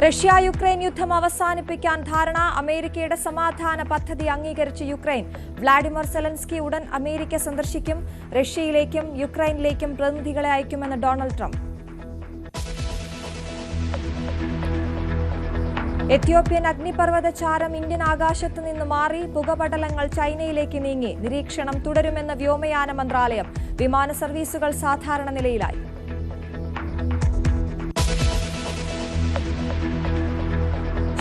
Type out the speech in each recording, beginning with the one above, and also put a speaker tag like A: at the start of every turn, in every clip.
A: റഷ്യ-യുക്രൈൻ യുദ്ധം അവസാനിപ്പിക്കാൻ ധാരണ. അമേരിക്കയുടെ സമാധാന പദ്ധതി അംഗീകരിച്ച യുക്രൈൻ. വ്ളാഡിമിർ സെലൻസ്കി ഉടൻ അമേരിക്ക സന്ദർശിക്കും. റഷ്യയിലേക്കും യുക്രൈനിലേക്കും പ്രതിനിധികളെ അയക്കുമെന്ന് ഡൊണാൾഡ് ട്രംപ്. എത്യോപ്യൻ അഗ്നിപർവ്വത ചാരം ഇന്ത്യൻ ആകാശത്തു നിന്ന് മാറി. പുകപടലങ്ങൾ ചൈനയിലേക്ക് നീങ്ങി. നിരീക്ഷണം തുടരുമെന്ന് വ്യോമയാന മന്ത്രാലയം. വിമാന സർവീസുകൾ സാധാരണ നിലയിലായി.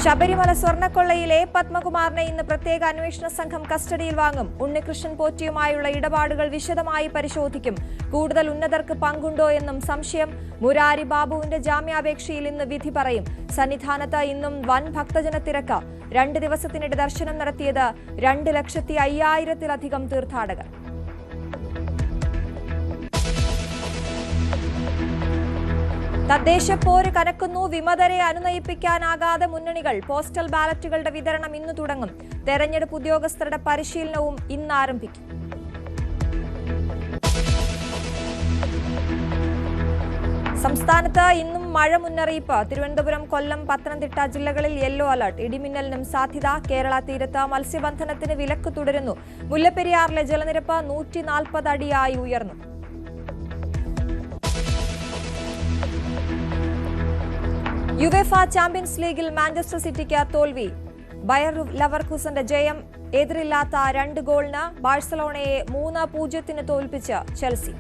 A: ശബരിമല സ്വർണ്ണക്കൊള്ളയിലെ പത്മകുമാറിനെ ഇന്ന് പ്രത്യേക അന്വേഷണ സംഘം കസ്റ്റഡിയിൽ വാങ്ങും. ഉണ്ണികൃഷ്ണൻ പോറ്റിയുമായുള്ള ഇടപാടുകൾ വിശദമായി പരിശോധിക്കും. കൂടുതൽ ഉന്നതർക്ക് പങ്കുണ്ടോ എന്നും സംശയം. മുരാരി ബാബുവിന്റെ ജാമ്യാപേക്ഷയിൽ ഇന്ന് വിധി പറയും. സന്നിധാനത്ത് ഇന്നും വൻ ഭക്തജന തിരക്ക്. 2 ദിവസത്തിനിടെ ദർശനം നടത്തിയത് 2,05,000-ത്തിലധികം തീർത്ഥാടകർ. തദ്ദേശ പോര് കനക്കുന്നു. വിമതരെ അനുനയിപ്പിക്കാനാകാതെ മുന്നണികൾ. പോസ്റ്റൽ ബാലറ്റുകളുടെ വിതരണം ഇന്ന് തുടങ്ങും. തെരഞ്ഞെടുപ്പ് ഉദ്യോഗസ്ഥരുടെ പരിശീലനവും ഇന്ന് ആരംഭിക്കും. സംസ്ഥാനത്ത് ഇന്നും മഴ മുന്നറിയിപ്പ്. തിരുവനന്തപുരം, കൊല്ലം, പത്തനംതിട്ട ജില്ലകളിൽ യെല്ലോ അലർട്ട്. ഇടിമിന്നലിനും സാധ്യത. കേരള തീരത്ത് മത്സ്യബന്ധനത്തിന് വിലക്ക് തുടരുന്നു. മുല്ലപ്പെരിയാറിലെ ജലനിരപ്പ് 140 അടിയായി ഉയർന്നു. യുവേഫ ചാമ്പ്യൻസ് ലീഗിൽ മാഞ്ചസ്റ്റർ സിറ്റിക്ക് തോൽവി. ബയർ ലെവർകുസന്റെ ജയം. എതിരില്ലാത്ത 2 ഗോളിന് ബാഴ്സലോണയെ 3-0 തോൽപ്പിച്ച് ചെൽസി.